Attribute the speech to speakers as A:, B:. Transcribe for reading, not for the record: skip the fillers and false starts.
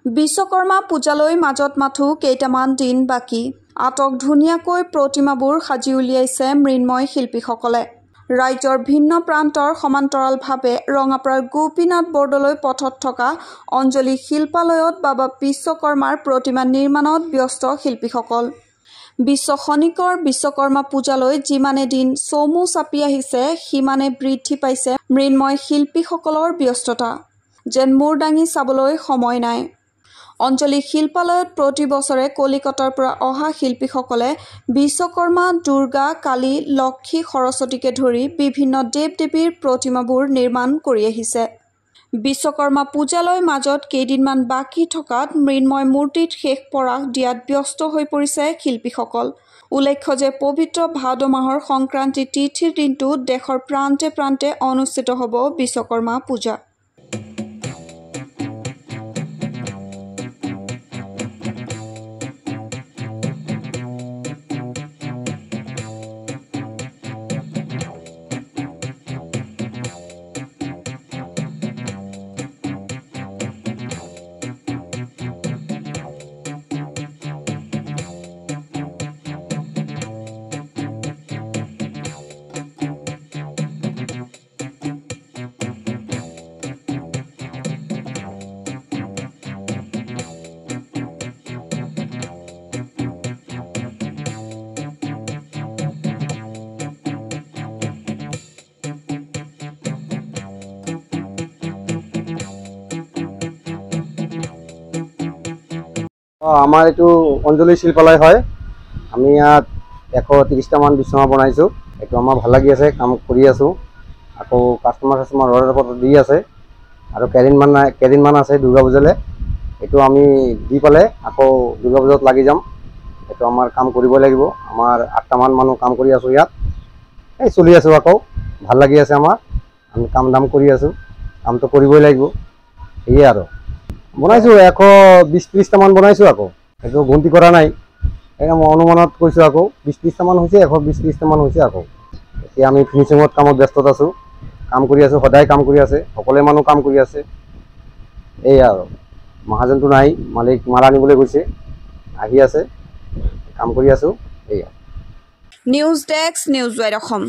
A: বিশ্বকৰ্মা পূজালৈ মাজত মাথো কেইটামান দিন বাকী আটক ধুনীয়াকৈ প্ৰতিমাবোৰ সাজি উলিয়াইছে মৃন্ময় শিল্পীসকলে। ৰাজ্যৰ ভিন্ন প্ৰান্তৰ সমান্তৰালভাৱে ৰঙাপাৰাৰ গোপীনাথ বৰদলৈ পথত থকা অঞ্জলি শিল্পালয়ত বাবা বিশ্বকৰ্মাৰ প্ৰতিমা নিৰ্মাণত ব্যস্ত শিল্পীসকল। বিশ্ব খনিকৰ বিশ্বকৰ্মা পূজালৈ যিমানে দিন চমু চাপি আহিছে সিমানে বৃদ্ধি পাইছে মৃন্ময় শিল্পীসকলৰ ব্যস্ততা। যেন মূৰ দাঙি চাবলৈ সময় নাই। অঞ্জলি শিল্পালয়ত প্ৰতি বছৰে কলিকতাৰ পৰা অহা শিল্পীসকলে বিশ্বকৰ্মা, দুৰ্গা, কালী, লক্ষী, সৰস্বতীকে ধৰি বিভিন্ন দেৱ-দেৱীৰ প্ৰতিমাবোৰ নিৰ্মাণ কৰি আহিছে। বিশ্বকৰ্মা পূজালৈ মাজত কেইদিনমান বাকী থকাত মৃন্ময় মূৰ্তিত শেষ পৰাগ দিয়াত ব্যস্ত হৈ পৰিছে শিল্পীসকল। উল্লেখ্য যে পবিত্ৰ ভাদ মাহৰ সংক্ৰান্তি তিথিৰ দিনটোত দেশৰ প্ৰান্তে প্ৰান্তে অনুষ্ঠিত হ'ব বিশ্বকৰ্মা পূজা।
B: আমাৰ এইটো অঞ্জলি শিল্পালয় হয়। আমি ইয়াত 130টামান বিছনা বনাইছোঁ। এইটো আমাৰ ভাল লাগি আছে, কাম কৰি আছোঁ। আকৌ কাষ্টমাৰ অৰ্ডাৰ দি আছে আৰু কেইদিনমান আছে দুৰ্গা পূজালৈ। এইটো আমি দি পালে আকৌ দুৰ্গা পূজাত লাগি যাম। এইটো আমাৰ কাম কৰিব লাগিব। আমাৰ 8টামান মানুহ কাম কৰি আছোঁ ইয়াত। এই চলি আছোঁ, আকৌ ভাল লাগি আছে আমাৰ। আমি কাম দাম কৰি আছোঁ, কামটো কৰিবই লাগিব। সেয়ে আৰু বনাইছোঁ 120-30টামান বনাইছোঁ। আকৌ এইটো গন্তি কৰা নাই, মই অনুমানত কৈছোঁ। আকৌ 20-30টামান হৈছে, 120-30টামান হৈছে। আকৌ এতিয়া আমি ফিনিচিঙত কামত ব্যস্ত আছোঁ, কাম কৰি আছোঁ, সদায় কাম কৰি আছে, সকলোৱে মানুহ কাম কৰি আছে। এয়া আৰু মহাজনটো নাই, মালিক মাল আনিবলৈ গৈছে, আহি আছে, কাম কৰি আছোঁ। এয়া
A: news desk, news wide Assam.